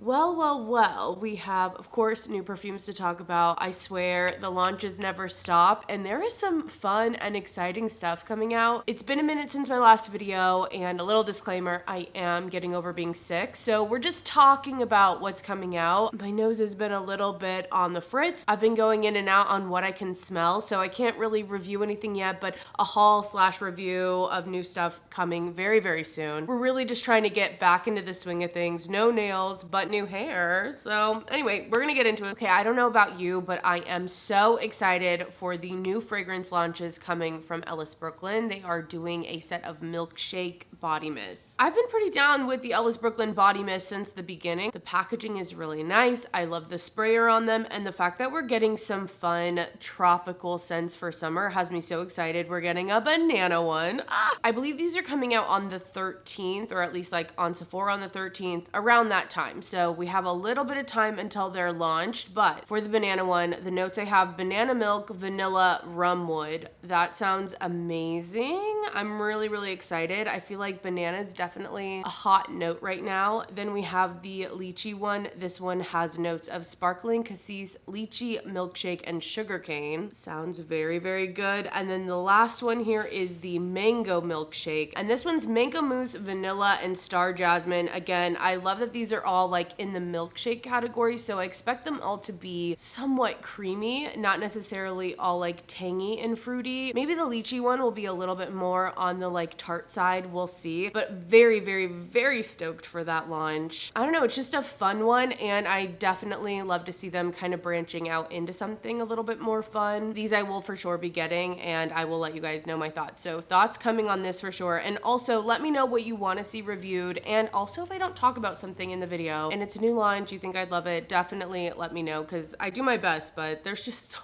Well, we have, of course, new perfumes to talk about. I swear, the launches never stop, and there is some fun and exciting stuff coming out. It's been a minute since my last video, and a little disclaimer, I am getting over being sick, so we're just talking about what's coming out. My nose has been a little bit on the fritz. I've been going in and out on what I can smell, so I can't really review anything yet, but a haul/review of new stuff coming very, very soon. We're really just trying to get back into the swing of things. No nails, but new hair. So anyway, we're gonna get into it. Okay, I don't know about you, but I am so excited for the new fragrance launches coming from Ellis Brooklyn. They are doing a set of Milkshake body mists. I've been pretty down with the Ellis Brooklyn body mist since the beginning. The packaging is really nice. I love the sprayer on them, and the fact that we're getting some fun tropical scents for summer has me so excited. We're getting a banana one. I believe these are coming out on the 13th, or at least like on Sephora on the 13th, around that time. So we have a little bit of time until they're launched, but for the banana one, the notes I have: banana milk, vanilla, rum wood. That sounds amazing. I'm really, really excited. I feel like banana is definitely a hot note right now. Then we have the lychee one. This one has notes of sparkling cassis, lychee, milkshake, and sugarcane. Sounds very, very good. And then the last one here is the mango milkshake, and this one's mango mousse, vanilla, and star jasmine. Again, I love that these are all like in the milkshake category, so I expect them all to be somewhat creamy, not necessarily all like tangy and fruity. Maybe the lychee one will be a little bit more on the like tart side, we'll see, but very, very, very stoked for that launch. I don't know, it's just a fun one, and I definitely love to see them kind of branching out into something a little bit more fun. These I will for sure be getting, and I will let you guys know my thoughts. So thoughts coming on this for sure, and also let me know what you want to see reviewed, and also if I don't talk about something in the video and it's a new launch, you think I'd love it, definitely let me know, because I do my best, but there's just so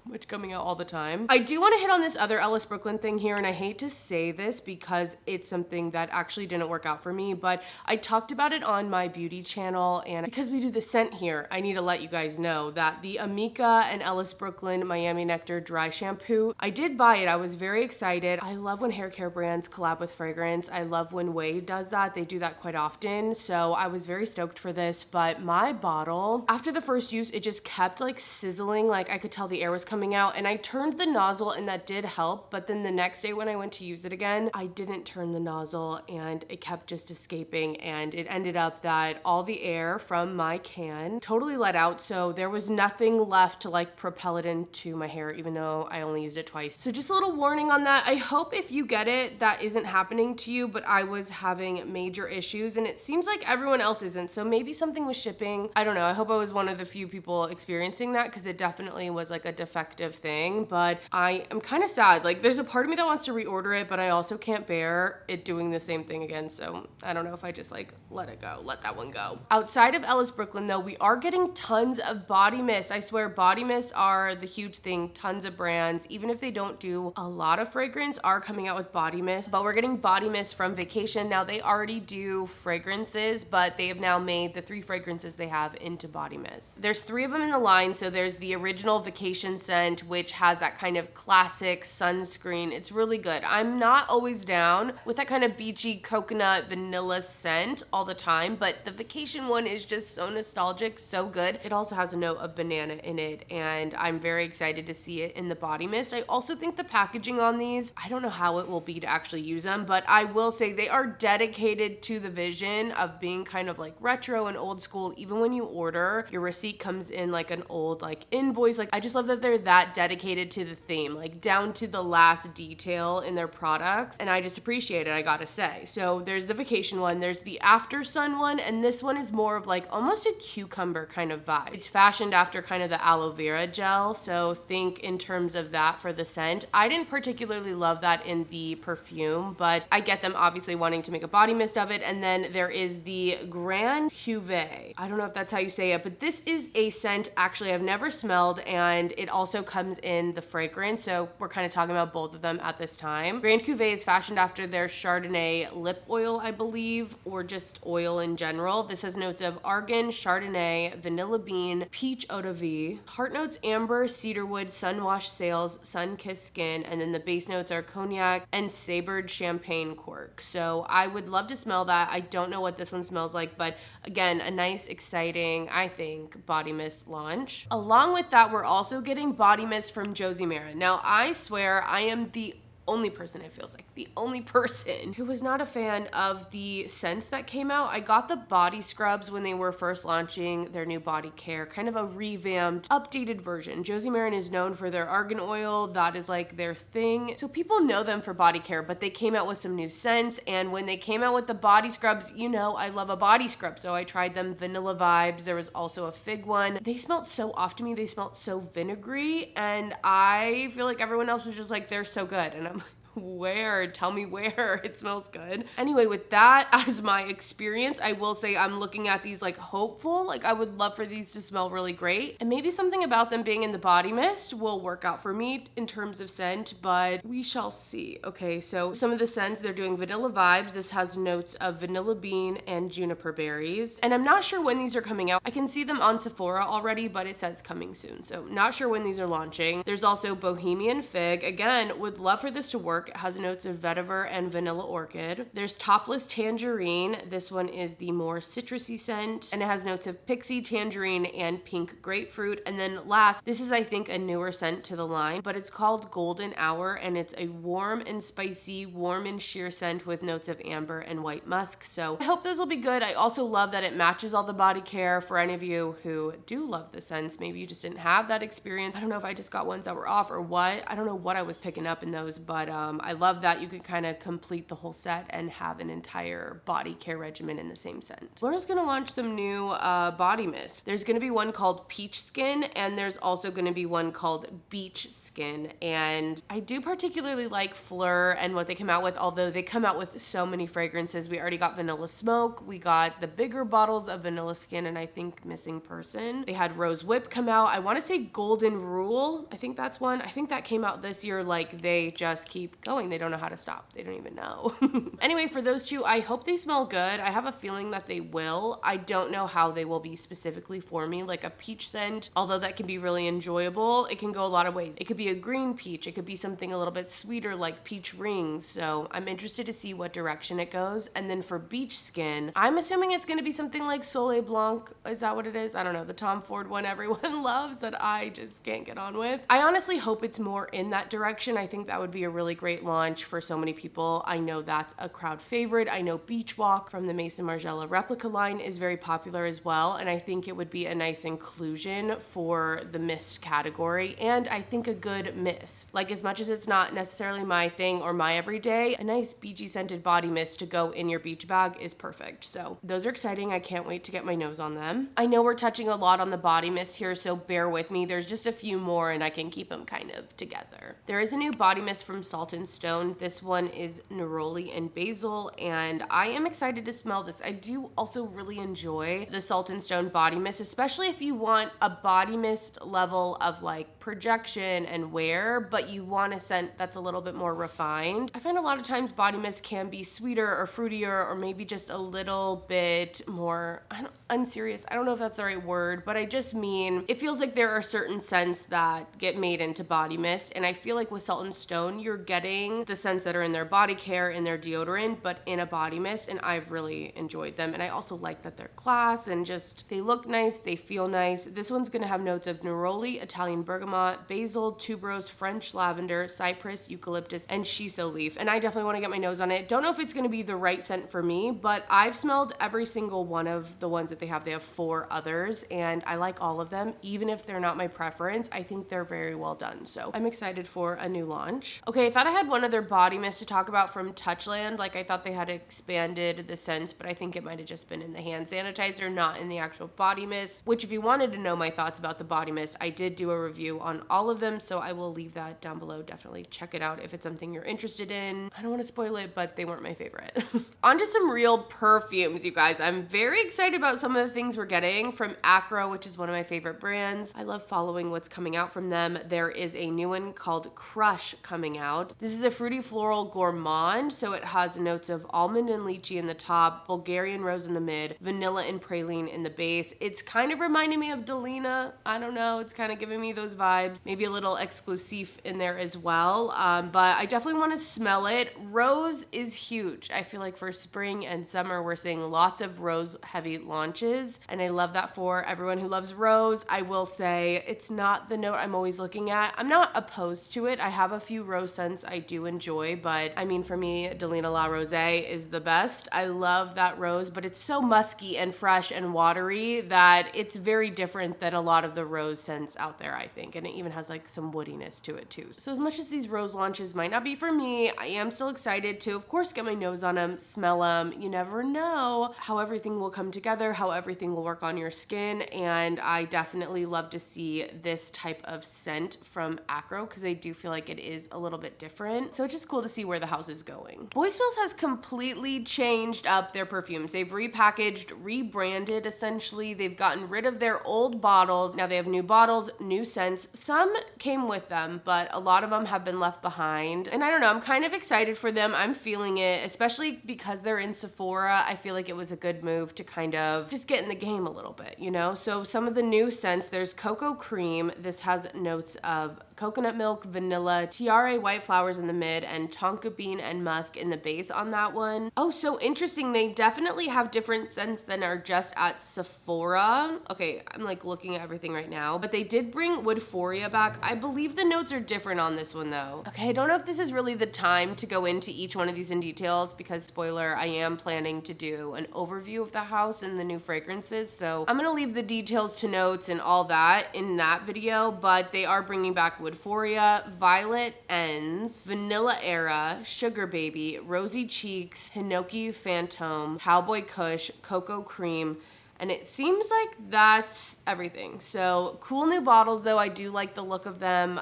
much coming out all the time. I do want to hit on this other Ellis Brooklyn thing here, and I hate to say this because it's something that actually didn't work out for me, but I talked about it on my beauty channel, and because we do the scent here, I need to let you guys know that the Amika and Ellis Brooklyn Miami Nectar dry shampoo, I did buy it. I was very excited. I love when hair care brands collab with fragrance. I love when Wade does that. They do that quite often, so I was very stoked for this, but my bottle, after the first use, it just kept like sizzling. Like I could tell the air was coming out, and I turned the nozzle, and that did help, but then the next day when I went to use it again, I didn't turn the nozzle, and it kept just escaping, and it ended up that all the air from my can totally let out, so there was nothing left to like propel it into my hair, even though I only used it twice. So just a little warning on that. I hope if you get it, that isn't happening to you, but I was having major issues, and it seems like everyone else isn't, so maybe something was shipping. I don't know. I hope I was one of the few people experiencing that, because it definitely was like a defective thing, but I am kind of sad. Like there's a part of me that wants to reorder it, but I also can't bear it doing the same thing again, so I don't know if I just like let it go, let that one go. Outside of Ellis Brooklyn though, we are getting tons of body mist. I swear body mists are the huge thing. Tons of brands, even if they don't do a lot of fragrance, are coming out with body mist, but we're getting body mist from Vacation. Now they already do fragrances, but they have now made the 3 fragrances they have into body mist. There's 3 of them in the line, so there's the original Vacation scent, which has that kind of classic sunscreen. It's really good. I'm not always down with that kind of beachy coconut vanilla scent all the time, but the Vacation one is just so nostalgic, so good. It also has a note of banana in it, and I'm very excited to see it in the body mist. I also think the packaging on these, I don't know how it will be to actually use them, but I will say they are dedicated to the vision of being kind of like retro and old school. Even when you order, your receipt comes in like an old like invoice. Like I just love that they're that dedicated to the theme, like down to the last detail in their products, and I just appreciate it, I gotta say. So there's the Vacation one, there's the After Sun one, and this one is more of like almost a cucumber kind of vibe. It's fashioned after kind of the aloe vera gel, so think in terms of that for the scent. I didn't particularly love that in the perfume, but I get them obviously wanting to make a body mist of it. And then there is the Grand Cuvée. I don't know if that's how you say it, but this is a scent actually I've never smelled, and and it also comes in the fragrance, so we're kind of talking about both of them at this time. Grand Cuvée is fashioned after their Chardonnay lip oil, I believe, or just oil in general. This has notes of argan, Chardonnay, vanilla bean, peach eau de vie, heart notes amber, cedarwood, sun-washed sails, sun-kissed skin, and then the base notes are cognac and sabered champagne cork. So I would love to smell that. I don't know what this one smells like, but again, a nice, exciting, I think, body mist launch. Along with that, we're also getting body mist from Josie Maran. Now, I swear I am the only person, it feels like, the only person who was not a fan of the scents that came out. I got the body scrubs when they were first launching their new body care, kind of a revamped, updated version. Josie Maran is known for their argan oil. That is like their thing. So people know them for body care, but they came out with some new scents. And when they came out with the body scrubs, you know, I love a body scrub. So I tried them, vanilla vibes. There was also a fig one. They smelled so off to me. They smelled so vinegary. And I feel like everyone else was just like, they're so good. And I'm like, where? Tell me where. It smells good. Anyway, with that as my experience, I will say I'm looking at these like hopeful. Like I would love for these to smell really great. And maybe something about them being in the body mist will work out for me in terms of scent, but we shall see. Okay, so some of the scents, they're doing vanilla vibes. This has notes of vanilla bean and juniper berries. And I'm not sure when these are coming out. I can see them on Sephora already, but it says coming soon. So not sure when these are launching. There's also bohemian fig. Again, would love for this to work. It has notes of vetiver and vanilla orchid. There's topless tangerine. This one is the more citrusy scent, and it has notes of pixie, tangerine, and pink grapefruit. And then last, this is I think a newer scent to the line, but it's called Golden Hour, and it's a warm and spicy, warm and sheer scent with notes of amber and white musk. So I hope those will be good. I also love that it matches all the body care. For any of you who do love the scents, maybe you just didn't have that experience. I don't know if I just got ones that were off or what. I don't know what I was picking up in those, but I love that you could kind of complete the whole set and have an entire body care regimen in the same scent. Phlur's gonna launch some new body mist. There's gonna be one called Peach Skin, and there's also gonna be one called Beach Skin. And I do particularly like Phlur and what they come out with, although they come out with so many fragrances. We already got Vanilla Smoke, we got the bigger bottles of Vanilla Skin, and I think Missing Person. They had Rose Whip come out. I wanna say Golden Rule, I think that's one. I think that came out this year. Like they just keep going. They don't know how to stop. They don't even know. Anyway, for those two, I hope they smell good. I have a feeling that they will. I don't know how they will be specifically for me. Like a peach scent, although that can be really enjoyable, it can go a lot of ways. It could be a green peach. It could be something a little bit sweeter like peach rings. So I'm interested to see what direction it goes. And then for Beach Skin, I'm assuming it's going to be something like Soleil Blanc. Is that what it is? I don't know. The Tom Ford one everyone loves that I just can't get on with. I honestly hope it's more in that direction. I think that would be a really great launch for so many people. I know that's a crowd favorite. I know Beach Walk from the Maison Margiela replica line is very popular as well, and I think it would be a nice inclusion for the mist category, and I think a good mist. Like, as much as it's not necessarily my thing or my everyday, a nice beachy scented body mist to go in your beach bag is perfect. So those are exciting. I can't wait to get my nose on them. I know we're touching a lot on the body mist here, so bear with me. There's just a few more and I can keep them kind of together. There is a new body mist from Salt and Stone. This one is Neroli and Basil, and I am excited to smell this. I do also really enjoy the Salt and Stone body mist, especially if you want a body mist level of like projection and wear, but you want a scent that's a little bit more refined. I find a lot of times body mist can be sweeter or fruitier, or maybe just a little bit more unserious. I don't know if that's the right word, but I just mean it feels like there are certain scents that get made into body mist, and I feel like with Salt and Stone, you're getting the scents that are in their body care, in their deodorant, but in a body mist, and I've really enjoyed them. And I also like that they're class and just, they look nice, they feel nice. This one's gonna have notes of neroli, Italian bergamot, basil, tuberose, French lavender, cypress, eucalyptus, and shiso leaf. And I definitely wanna get my nose on it. Don't know if it's gonna be the right scent for me, but I've smelled every single one of the ones that they have. They have 4 others, and I like all of them. Even if they're not my preference, I think they're very well done. So I'm excited for a new launch. Okay, I thought I had one other body mist to talk about from Touchland. Like, I thought they had expanded the scents, but I think it might have just been in the hand sanitizer, not in the actual body mist, which if you wanted to know my thoughts about the body mist, I did do a review on all of them, so I will leave that down below. Definitely check it out if it's something you're interested in. I don't want to spoil it, but they weren't my favorite. On to some real perfumes, you guys. I'm very excited about some of the things we're getting from Akro, which is one of my favorite brands. I love following what's coming out from them. There is a new one called Crush coming out. This is a fruity floral gourmand, so it has notes of almond and lychee in the top, Bulgarian rose in the mid, vanilla and praline in the base. It's kind of reminding me of Delina. I don't know, it's kind of giving me those vibes. Maybe a little exclusive in there as well, but I definitely want to smell it. Rose is huge. I feel like for spring and summer, we're seeing lots of rose heavy launches, and I love that for everyone who loves rose. I will say it's not the note I'm always looking at. I'm not opposed to it. I have a few rose scents I do enjoy, but I mean, for me, Delina La Rose is the best. I love that rose, but it's so musky and fresh and watery that it's very different than a lot of the rose scents out there, I think, and it even has like some woodiness to it too. So as much as these rose launches might not be for me, I am still excited to, of course, get my nose on them, smell them. You never know how everything will come together, how everything will work on your skin, and I definitely love to see this type of scent from Akro because I do feel like it is a little bit different. So it's just cool to see where the house is going. Boy Smells has completely changed up their perfumes. They've repackaged, rebranded essentially. They've gotten rid of their old bottles. Now they have new bottles, new scents. Some came with them, but a lot of them have been left behind. And I don't know, I'm kind of excited for them. I'm feeling it, especially because they're in Sephora. I feel like it was a good move to kind of just get in the game a little bit, you know? So some of the new scents, there's Cocoa Cream. This has notes of coconut milk, vanilla, tiare white flowers in the mid, and tonka bean and musk in the base on that one. Oh, so interesting. They definitely have different scents than are just at Sephora. Okay, I'm like looking at everything right now, but they did bring Woodphoria back. I believe the notes are different on this one though. Okay, I don't know if this is really the time to go into each one of these in details because, spoiler, I am planning to do an overview of the house and the new fragrances. So I'm gonna leave the details to notes and all that in that video, but they are bringing back Woodphoria, Violet Ends, Vanilla Era, Sugar Baby, Rosy Cheeks, Hinoki Phantom, Cowboy Kush, Cocoa Cream, and it seems like that's everything. So cool new bottles though. I do like the look of them.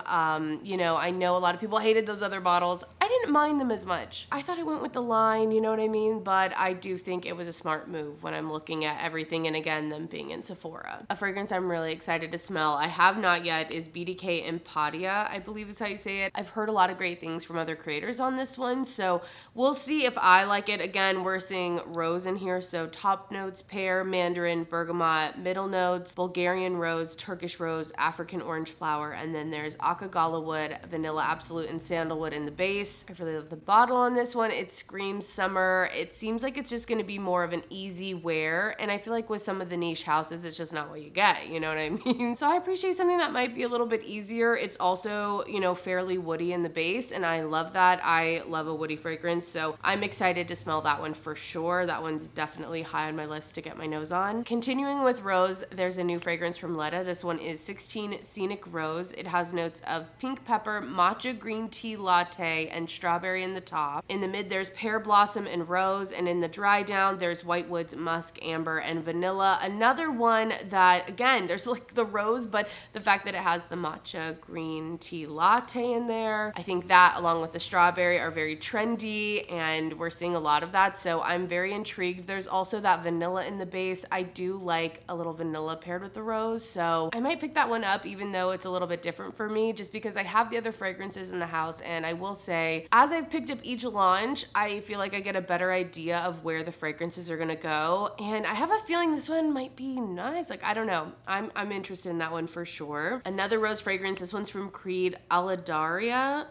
You know, I know a lot of people hated those other bottles. I didn't mind them as much. I thought I went with the line, you know what I mean? But I do think it was a smart move when I'm looking at everything, and again, them being in Sephora. A fragrance I'm really excited to smell, I have not yet, is BDK Impadia, I believe is how you say it. I've heard a lot of great things from other creators on this one, so we'll see if I like it. Again, we're seeing rose in here, so top notes, pear, mandarin, bergamot, middle notes, Bulgarian rose, Turkish rose, African orange flower, and then there's Akagala wood, vanilla absolute, and sandalwood in the base. I really love the bottle on this one. It screams summer. It seems like it's just going to be more of an easy wear, and I feel like with some of the niche houses, it's just not what you get, you know what I mean? So I appreciate something that might be a little bit easier. It's also, you know, fairly woody in the base, and I love that. I love a woody fragrance, so I'm excited to smell that one for sure. That one's definitely high on my list to get my nose on. Continuing with rose, there's a new fragrance from Ledda. This one is 16 Scenic Rose. It has notes of pink pepper, matcha green tea latte, and strawberry in the top. In the mid, there's pear blossom and rose, and in the dry down, there's whitewoods, musk, amber, and vanilla. Another one that, again, there's like the rose, but the fact that it has the matcha green tea latte in there, I think that along with the strawberry are very trendy, and we're seeing a lot of that, so I'm very intrigued. There's also that vanilla in the base. I do like a little vanilla paired with the rose, so I might pick that one up even though it's a little bit different for me, just because I have the other fragrances in the house, and I will say, as I've picked up each launch, I feel like I get a better idea of where the fragrances are gonna go, and I have a feeling this one might be nice. Like, I don't know. I'm interested in that one for sure. Another rose fragrance, this one's from Creed, Eladaria.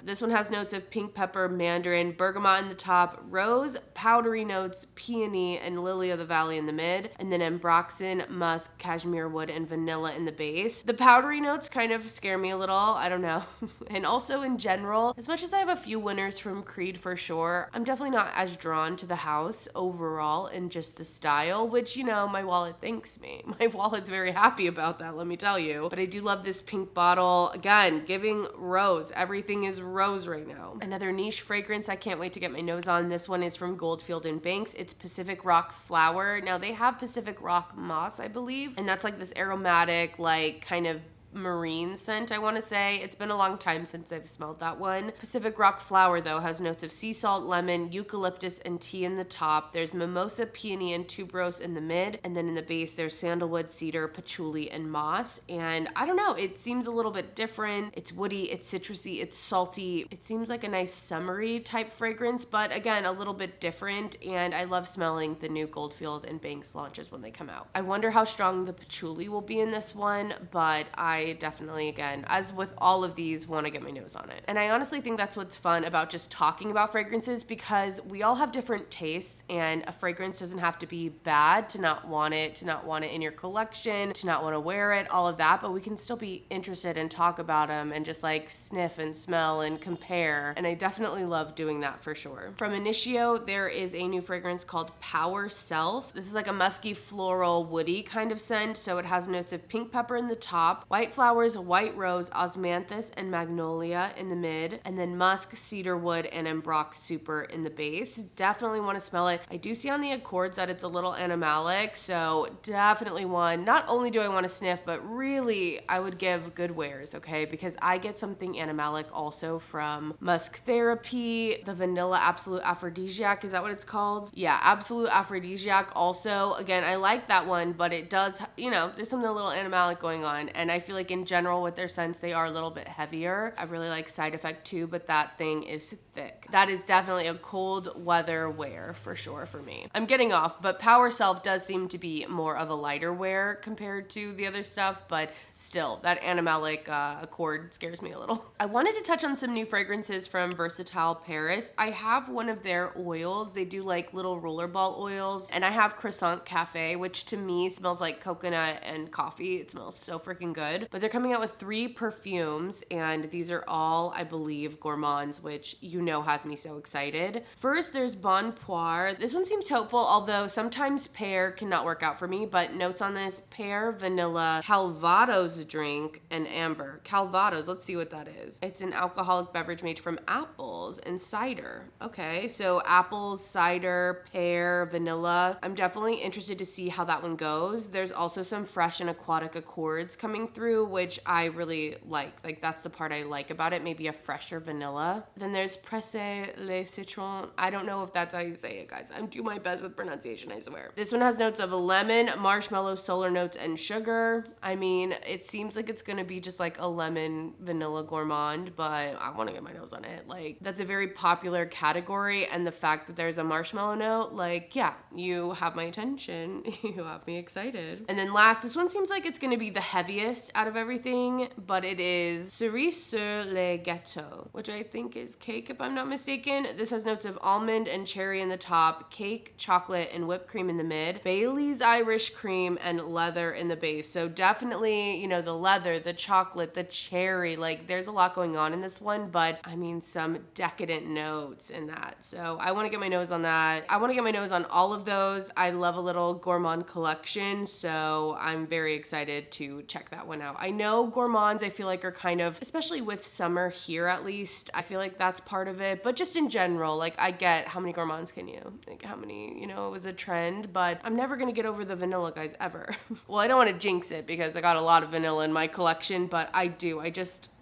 This one has notes of pink pepper, mandarin, bergamot in the top, rose, powdery notes, peony, and lily of the valley in the mid, and then ambroxan, musk, cashmere wood, and vanilla in the base. The powdery notes kind of scare me a little. I don't know. And also in general, as much much as I have a few winners from Creed for sure, I'm definitely not as drawn to the house overall and just the style, which, you know, my wallet thanks me. My wallet's very happy about that, let me tell you. But I do love this pink bottle. Again, giving rose. Everything is rose right now. Another niche fragrance I can't wait to get my nose on. This one is from Goldfield and Banks. It's Pacific Rock Flower. Now they have Pacific Rock Moss, I believe, and that's like this aromatic, like kind of marine scent, I want to say. It's been a long time since I've smelled that one. Pacific Rock Flower, though, has notes of sea salt, lemon, eucalyptus, and tea in the top. There's mimosa, peony, and tuberose in the mid, and then in the base there's sandalwood, cedar, patchouli, and moss. And I don't know, it seems a little bit different. It's woody, it's citrusy, it's salty. It seems like a nice summery type fragrance, but again, a little bit different, and I love smelling the new Goldfield and Banks launches when they come out. I wonder how strong the patchouli will be in this one, but I definitely, again, as with all of these, want to get my nose on it. And I honestly think that's what's fun about just talking about fragrances, because we all have different tastes, and a fragrance doesn't have to be bad to not want it in your collection, to not want to wear it, all of that, but we can still be interested and talk about them and just like sniff and smell and compare. And I definitely love doing that for sure. From Initio, there is a new fragrance called Power Self. This is like a musky, floral, woody kind of scent. So it has notes of pink pepper in the top, white flowers, white rose, osmanthus, and magnolia in the mid, and then musk, cedarwood, and ambrox super in the base. Definitely want to smell it. I do see on the accords that it's a little animalic, so definitely one. Not only do I want to sniff, but really I would give good wears, okay? Because I get something animalic also from Musk Therapy, the Vanilla Absolute Aphrodisiac. Is that what it's called? Yeah, Absolute Aphrodisiac also. Again, I like that one, but it does, you know, there's something a little animalic going on, and I feel like in general with their scents, they are a little bit heavier. I really like Side Effect too, but that thing is thick. That is definitely a cold weather wear for sure for me. I'm getting off, but Power Self does seem to be more of a lighter wear compared to the other stuff, but still, that animalic accord scares me a little. I wanted to touch on some new fragrances from Versatile Paris. I have one of their oils. They do like little rollerball oils, and I have Croissant Cafe, which to me smells like coconut and coffee. It smells so freaking good. But they're coming out with 3 perfumes, and these are all, I believe, gourmands, which you know has me so excited. First, there's Bonne Poire. This one seems hopeful, although sometimes pear cannot work out for me, but notes on this: pear, vanilla, Calvados drink, and amber. Calvados, let's see what that is. It's an alcoholic beverage made from apples and cider. Okay, so apples, cider, pear, vanilla. I'm definitely interested to see how that one goes. There's also some fresh and aquatic accords coming through, which I really like. Like, that's the part I like about it, maybe a fresher vanilla. Then there's Pressé le Citron. I don't know if that's how you say it, guys. I'm doing my best with pronunciation, I swear. This one has notes of lemon, marshmallow, solar notes, and sugar. I mean, it seems like it's gonna be just like a lemon vanilla gourmand, but I want to get my nose on it. Like, that's a very popular category, and the fact that there's a marshmallow note, like, yeah, you have my attention. You have me excited. And then last, this one seems like it's gonna be the heaviest out of everything, but it is Cerise sur le Gâteau, which I think is cake if I'm not mistaken. This has notes of almond and cherry in the top, cake, chocolate, and whipped cream in the mid, Bailey's Irish cream, and leather in the base. So definitely, you know, the leather, the chocolate, the cherry, like there's a lot going on in this one, but I mean some decadent notes in that. So I want to get my nose on that. I want to get my nose on all of those. I love a little gourmand collection, so I'm very excited to check that one out. I know gourmands, I feel like, are kind of, especially with summer here at least, I feel like that's part of it, but just in general, like I get how many gourmands can you? Like how many, you know, it was a trend, but I'm never gonna get over the vanilla, guys, ever. Well, I don't want to jinx it because I got a lot of vanilla in my collection, but I do.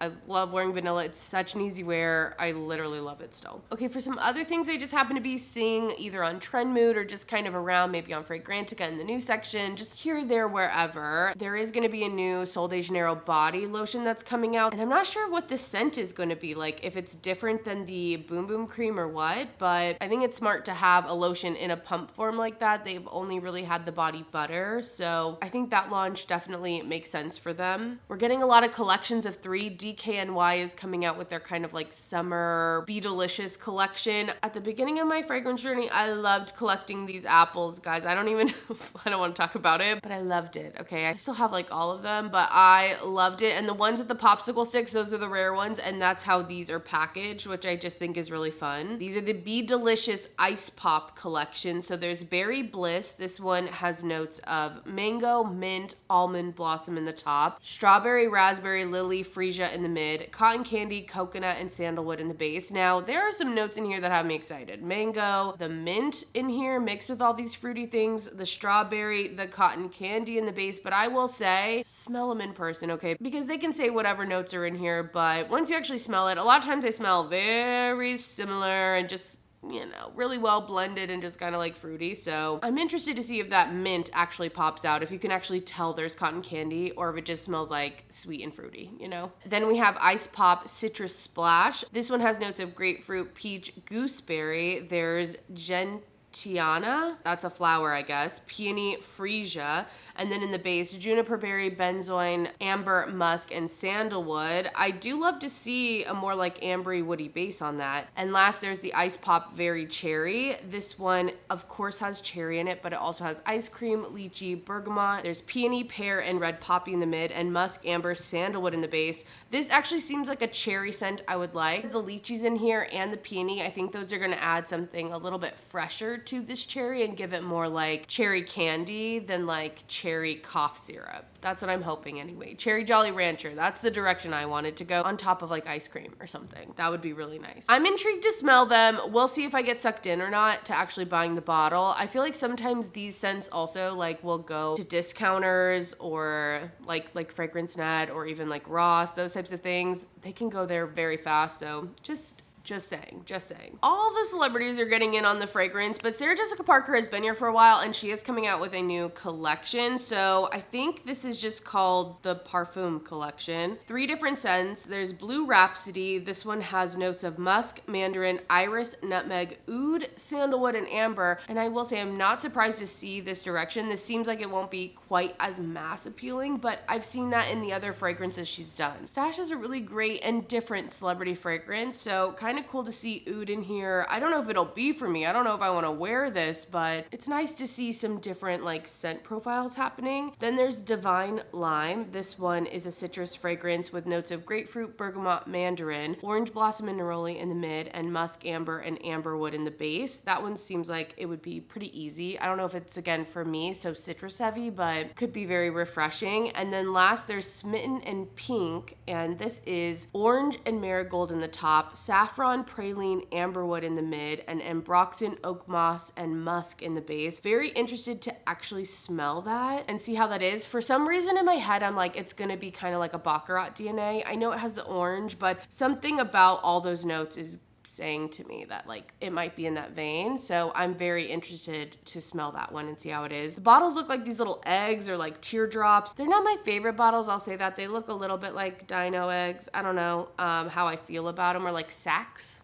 I love wearing vanilla. It's such an easy wear. I literally love it still. Okay, for some other things I just happen to be seeing either on Trend Mood or just kind of around, maybe on Fragrantica in the new section, just here, there, wherever. There is going to be a new Sol de Janeiro body lotion that's coming out, and I'm not sure what the scent is going to be, like if it's different than the Boom Boom cream or what, but I think it's smart to have a lotion in a pump form like that. They've only really had the body butter, so I think that launch definitely makes sense for them. We're getting a lot of collections of 3. DKNY is coming out with their kind of like summer Be Delicious collection. At the beginning of my fragrance journey, I loved collecting these apples, guys. I don't want to talk about it, but I loved it, okay? I still have like all of them, but I loved it. And the ones with the popsicle sticks, those are the rare ones, and that's how these are packaged, which I just think is really fun. These are the Be Delicious Ice Pop collection. So there's Berry Bliss. This one has notes of mango, mint, almond blossom in the top, strawberry, raspberry, lily, freesia in the mid, cotton candy, coconut, and sandalwood in the base. Now, there are some notes in here that have me excited. Mango, the mint in here mixed with all these fruity things, the strawberry, the cotton candy in the base, but I will say, smell them in person, okay? Because they can say whatever notes are in here, but once you actually smell it, a lot of times they smell very similar and just, you know, really well blended and just kind of like fruity. So I'm interested to see if that mint actually pops out, if you can actually tell there's cotton candy or if it just smells like sweet and fruity, you know? Then we have Ice Pop Citrus Splash. This one has notes of grapefruit, peach, gooseberry. There's gentiana, that's a flower, I guess, peony, freesia. And then in the base, juniper berry, benzoin, amber, musk, and sandalwood. I do love to see a more like ambery woody base on that. And last, there's the Ice Pop Very Cherry. This one, of course, has cherry in it, but it also has ice cream, lychee, bergamot. There's peony, pear, and red poppy in the mid, and musk, amber, sandalwood in the base. This actually seems like a cherry scent I would like. The lychees in here and the peony, I think those are gonna add something a little bit fresher to this cherry and give it more like cherry candy than like cherry cough syrup. That's what I'm hoping anyway. Cherry Jolly Rancher, that's the direction I wanted to go, on top of like ice cream or something. That would be really nice. I'm intrigued to smell them. We'll see if I get sucked in or not to actually buying the bottle. I feel like sometimes these scents also like will go to discounters or like Fragrance Net or even like Ross, those types of things. They can go there very fast, so just saying. All the celebrities are getting in on the fragrance, but Sarah Jessica Parker has been here for a while and she is coming out with a new collection. So I think this is just called the Parfum Collection. 3 different scents. There's Blue Rhapsody. This one has notes of musk, mandarin, iris, nutmeg, oud, sandalwood, and amber. And I will say I'm not surprised to see this direction. This seems like it won't be quite as mass appealing, but I've seen that in the other fragrances she's done. Stash is a really great and different celebrity fragrance, so kind of cool to see oud in here. I don't know if it'll be for me. I don't know if I want to wear this, but it's nice to see some different like scent profiles happening. Then there's Divine Lime. This one is a citrus fragrance with notes of grapefruit, bergamot, mandarin, orange blossom and neroli in the mid, and musk, amber, and amberwood in the base. That one seems like it would be pretty easy. I don't know if it's again for me, so citrus heavy, but could be very refreshing. And then last there's Smitten and Pink, and this is orange and marigold in the top, saffron, praline, amberwood in the mid, and ambroxan, oak moss, and musk in the base. Very interested to actually smell that and see how that is. For some reason in my head, I'm like, it's gonna be kind of like a Baccarat DNA. I know it has the orange, but something about all those notes is saying to me that like it might be in that vein. So I'm very interested to smell that one and see how it is. The bottles look like these little eggs or like teardrops. They're not my favorite bottles, I'll say that. They look a little bit like dino eggs. I don't know how I feel about them, or like sacks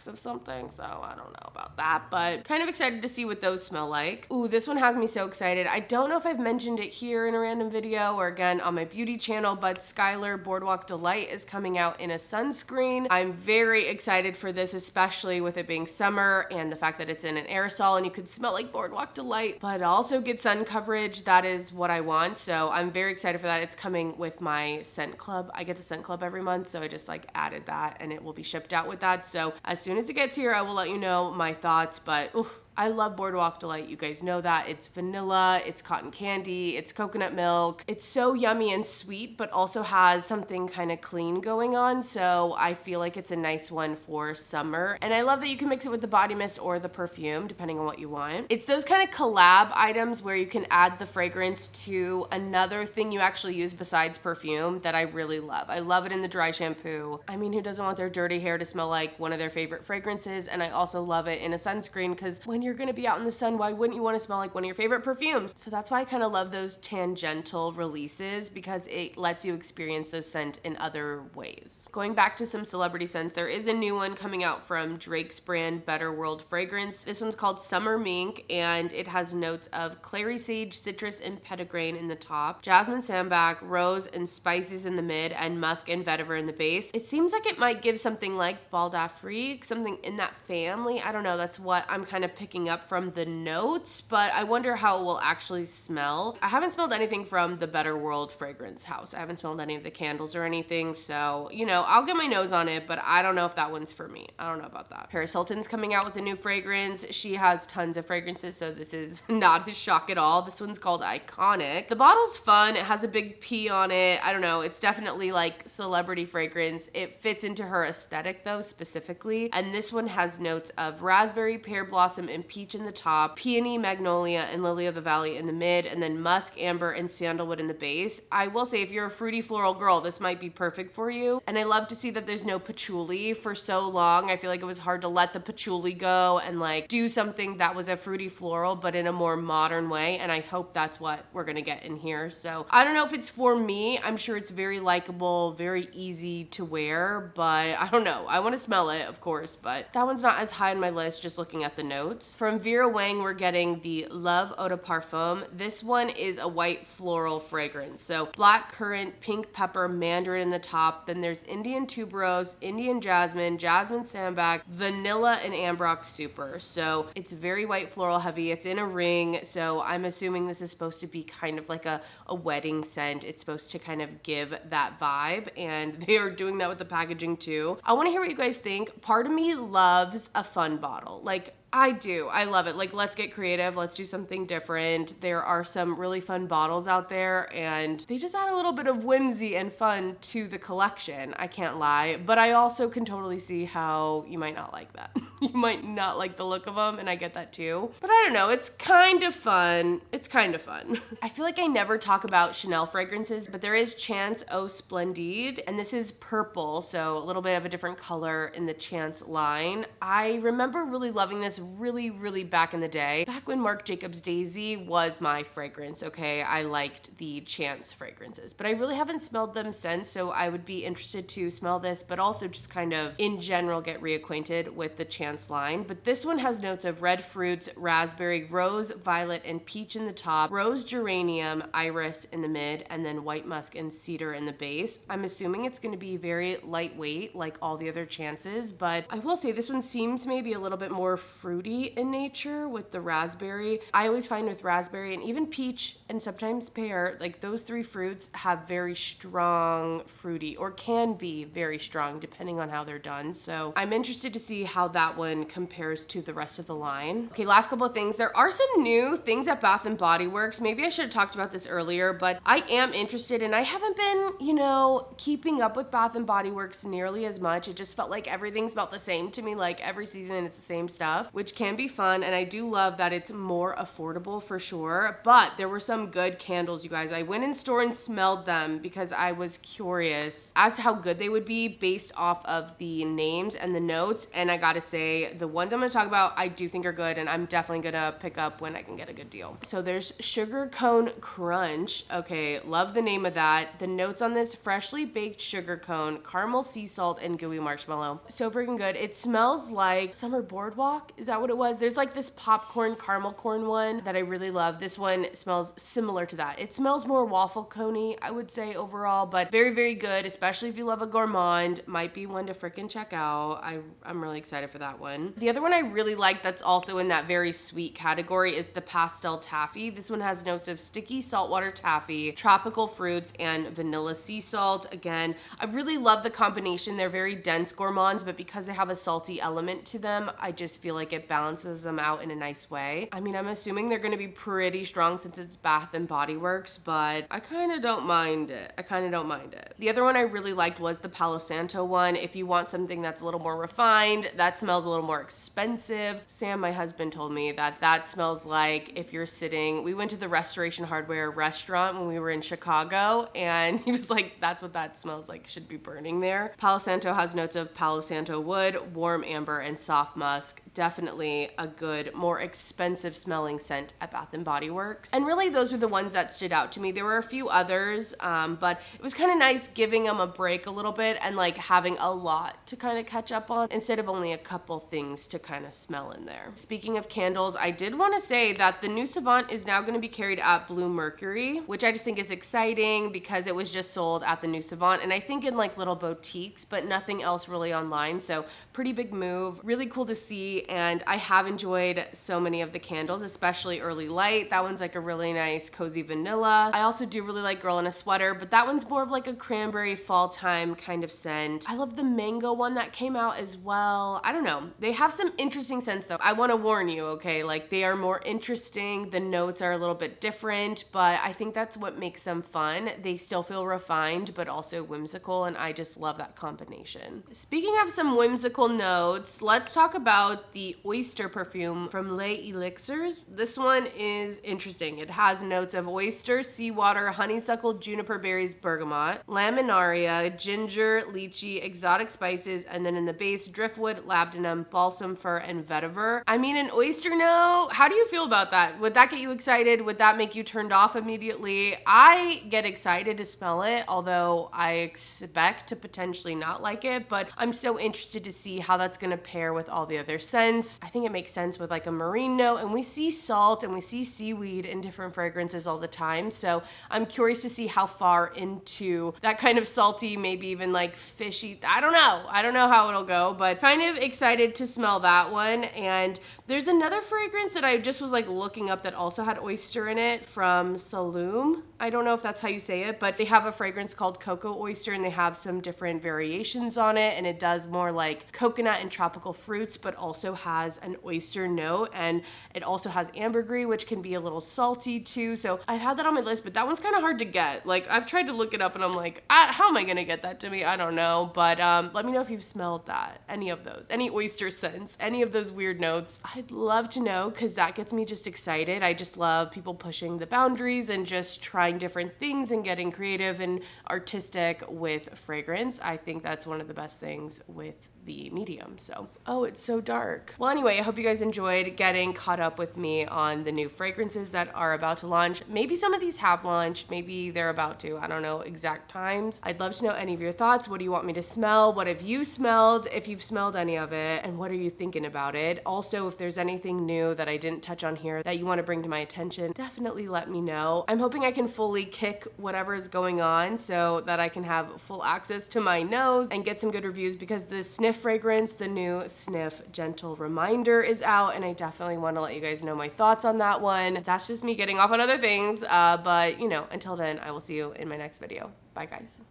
of something, so I don't know about that, but kind of excited to see what those smell like. Ooh, this one has me so excited. I don't know if I've mentioned it here in a random video or again on my beauty channel, but Skylar Boardwalk Delight is coming out in a sunscreen. I'm very excited for this, especially with it being summer and the fact that it's in an aerosol and you could smell like Boardwalk Delight, but also get sun coverage. That is what I want, so I'm very excited for that. It's coming with my scent club. I get the scent club every month, so I just like added that and it will be shipped out with that. So as soon as it gets here, I will let you know my thoughts, but oof, I love Boardwalk Delight. You guys know that. It's vanilla, it's cotton candy, it's coconut milk. It's so yummy and sweet, but also has something kind of clean going on. So I feel like it's a nice one for summer. And I love that you can mix it with the body mist or the perfume, depending on what you want. It's those kind of collab items where you can add the fragrance to another thing you actually use besides perfume that I really love. I love it in the dry shampoo. I mean, who doesn't want their dirty hair to smell like one of their favorite fragrances? And I also love it in a sunscreen, because when you're gonna be out in the sun, why wouldn't you want to smell like one of your favorite perfumes? So that's why I kind of love those tangential releases, because it lets you experience those scents in other ways. Going back to some celebrity scents, there is a new one coming out from Drake's brand Better World Fragrance. This one's called Summer Mink, and it has notes of clary sage, citrus, and petitgrain in the top, jasmine sambac, rose, and spices in the mid, and musk and vetiver in the base. It seems like it might give something like Bal d'Afrique, something in that family. I don't know, that's what I'm kind of picking picking up from the notes, but I wonder how it will actually smell. I haven't smelled anything from the Better World fragrance house. I haven't smelled any of the candles or anything, so, you know, I'll get my nose on it, but I don't know if that one's for me. I don't know about that. Paris Hilton's coming out with a new fragrance. She has tons of fragrances, so this is not a shock at all. This one's called Iconic. The bottle's fun. It has a big P on it. I don't know. It's definitely like celebrity fragrance. It fits into her aesthetic though, specifically. And this one has notes of raspberry, pear blossom, and peach in the top, peony, magnolia, and lily of the valley in the mid, and then musk, amber, and sandalwood in the base. I will say if you're a fruity floral girl, this might be perfect for you. And I love to see that there's no patchouli. For so long, I feel like it was hard to let the patchouli go and like do something that was a fruity floral, but in a more modern way. And I hope that's what we're gonna get in here. So I don't know if it's for me. I'm sure it's very likable, very easy to wear, but I don't know. I want to smell it, of course, but that one's not as high on my list just looking at the notes. From Vera Wang, we're getting the Love Eau de Parfum. This one is a white floral fragrance. So black currant, pink pepper, mandarin in the top. Then there's Indian tuberose, Indian jasmine, jasmine sambac, vanilla, and ambrox super. So it's very white floral heavy. It's in a ring. So I'm assuming this is supposed to be kind of like a wedding scent. It's supposed to kind of give that vibe, and they are doing that with the packaging too. I want to hear what you guys think. Part of me loves a fun bottle. Like, I do. I love it. Like, let's get creative. Let's do something different. There are some really fun bottles out there, and they just add a little bit of whimsy and fun to the collection. I can't lie. But I also can totally see how you might not like that. You might not like the look of them, and I get that too. But I don't know. It's kind of fun. It's kind of fun. I feel like I never talk about Chanel fragrances, but there is Chance Eau Splendide, and this is purple, so a little bit of a different color in the Chance line. I remember really loving this really back in the day, back when Marc Jacobs Daisy was my fragrance. Okay, I liked the Chance fragrances, but I really haven't smelled them since, so I would be interested to smell this, but also just kind of in general get reacquainted with the Chance line. But this one has notes of red fruits, raspberry, rose, violet, and peach in the top, rose, geranium, iris in the mid, and then white musk and cedar in the base. I'm assuming it's going to be very lightweight like all the other Chances, but I will say this one seems maybe a little bit more fruity in nature with the raspberry. I always find with raspberry and even peach and sometimes pear, like those three fruits have very strong fruity, or can be very strong depending on how they're done. So I'm interested to see how that one compares to the rest of the line. Okay, last couple of things. There are some new things at Bath & Body Works. Maybe I should have talked about this earlier, but I am interested, and I haven't been, you know, keeping up with Bath & Body Works nearly as much. It just felt like everything smelled the same to me. Like every season it's the same stuff, which can be fun, and I do love that it's more affordable for sure. But there were some good candles, you guys. I went in store and smelled them because I was curious as to how good they would be based off of the names and the notes, and I gotta say the ones I'm gonna talk about I do think are good, and I'm definitely gonna pick up when I can get a good deal. So there's Sugar Cone Crunch. Okay, love the name of that. The notes on this: freshly baked sugar cone, caramel sea salt, and gooey marshmallow. So freaking good. It smells like Summer Boardwalk. Is that what it was? There's like this popcorn caramel corn one that I really love. This one smells similar to that. It smells more waffle coney, I would say, overall, but very good, especially if you love a gourmand. Might be one to freaking check out. I'm really excited for that one. The other one I really like that's also in that very sweet category is the Pastel Taffy. This one has notes of sticky saltwater taffy, tropical fruits, and vanilla sea salt. Again, I really love the combination. They're very dense gourmands, but because they have a salty element to them, I just feel like it balances them out in a nice way. I mean, I'm assuming they're gonna be pretty strong since it's Bath & Body Works, but I kind of don't mind it. The other one I really liked was the Palo Santo one. If you want something that's a little more refined, that smells a little more expensive. Sam, my husband, told me that that smells like if you're sitting, we went to the Restoration Hardware restaurant when we were in Chicago, and he was like, that's what that smells like, should be burning there. Palo Santo has notes of Palo Santo wood, warm amber, and soft musk. Definitely a good, more expensive smelling scent at Bath & Body Works. And really those are the ones that stood out to me. There were a few others, but it was kind of nice giving them a break a little bit and like having a lot to kind of catch up on instead of only a couple things to kind of smell in there. Speaking of candles, I did want to say that the new Savant is now going to be carried at Blue Mercury, which I just think is exciting because it was just sold at the new Savant, and I think in like little boutiques, but nothing else really online. So pretty big move. Really cool to see Neroli, and I have enjoyed so many of the candles, especially Early Light. That one's like a really nice cozy vanilla. I also do really like Girl in a Sweater, but that one's more of like a cranberry fall time kind of scent. I love the mango one that came out as well. I don't know. They have some interesting scents though. I want to warn you, okay? Like they are more interesting. The notes are a little bit different, but I think that's what makes them fun. They still feel refined, but also whimsical, and I just love that combination. Speaking of some whimsical notes, let's talk about the oyster perfume from Les Élixirs. This one is interesting. It has notes of oyster, seawater, honeysuckle, juniper berries, bergamot, laminaria, ginger, lychee, exotic spices, and then in the base, driftwood, labdanum, balsam fir, and vetiver. I mean, an oyster note, how do you feel about that? Would that get you excited? Would that make you turned off immediately? I get excited to smell it, although I expect to potentially not like it, but I'm so interested to see how that's gonna pair with all the other scents. I think it makes sense with like a marine note, and we see salt and we see seaweed in different fragrances all the time, so I'm curious to see how far into that kind of salty, maybe even like fishy, I don't know how it'll go, but kind of excited to smell that one. And there's another fragrance that I just was like looking up that also had oyster in it from Saloom. I don't know if that's how you say it, but they have a fragrance called Cocoa Oyster, and they have some different variations on it, and it does more like coconut and tropical fruits, but also has an oyster note, and it also has ambergris, which can be a little salty too. So I've had that on my list, but that one's kind of hard to get. Like I've tried to look it up, and I'm like, how am I gonna get that to me? I don't know, but let me know if you've smelled that, any of those, any oyster scents, any of those weird notes. I'd love to know, because that gets me just excited. I just love people pushing the boundaries and just trying different things and getting creative and artistic with fragrance. I think that's one of the best things with the medium. So, oh, it's so dark. Well, anyway, I hope you guys enjoyed getting caught up with me on the new fragrances that are about to launch. Maybe some of these have launched, maybe they're about to, I don't know exact times. I'd love to know any of your thoughts. What do you want me to smell? What have you smelled, if you've smelled any of it, and what are you thinking about it? Also, if there's anything new that I didn't touch on here that you want to bring to my attention, definitely let me know. I'm hoping I can fully kick whatever is going on so that I can have full access to my nose and get some good reviews, because the sniff fragrance, the new Sniff Gentle Reminder, is out, and I definitely want to let you guys know my thoughts on that one. That's just me getting off on other things, but you know, until then, I will see you in my next video. Bye guys.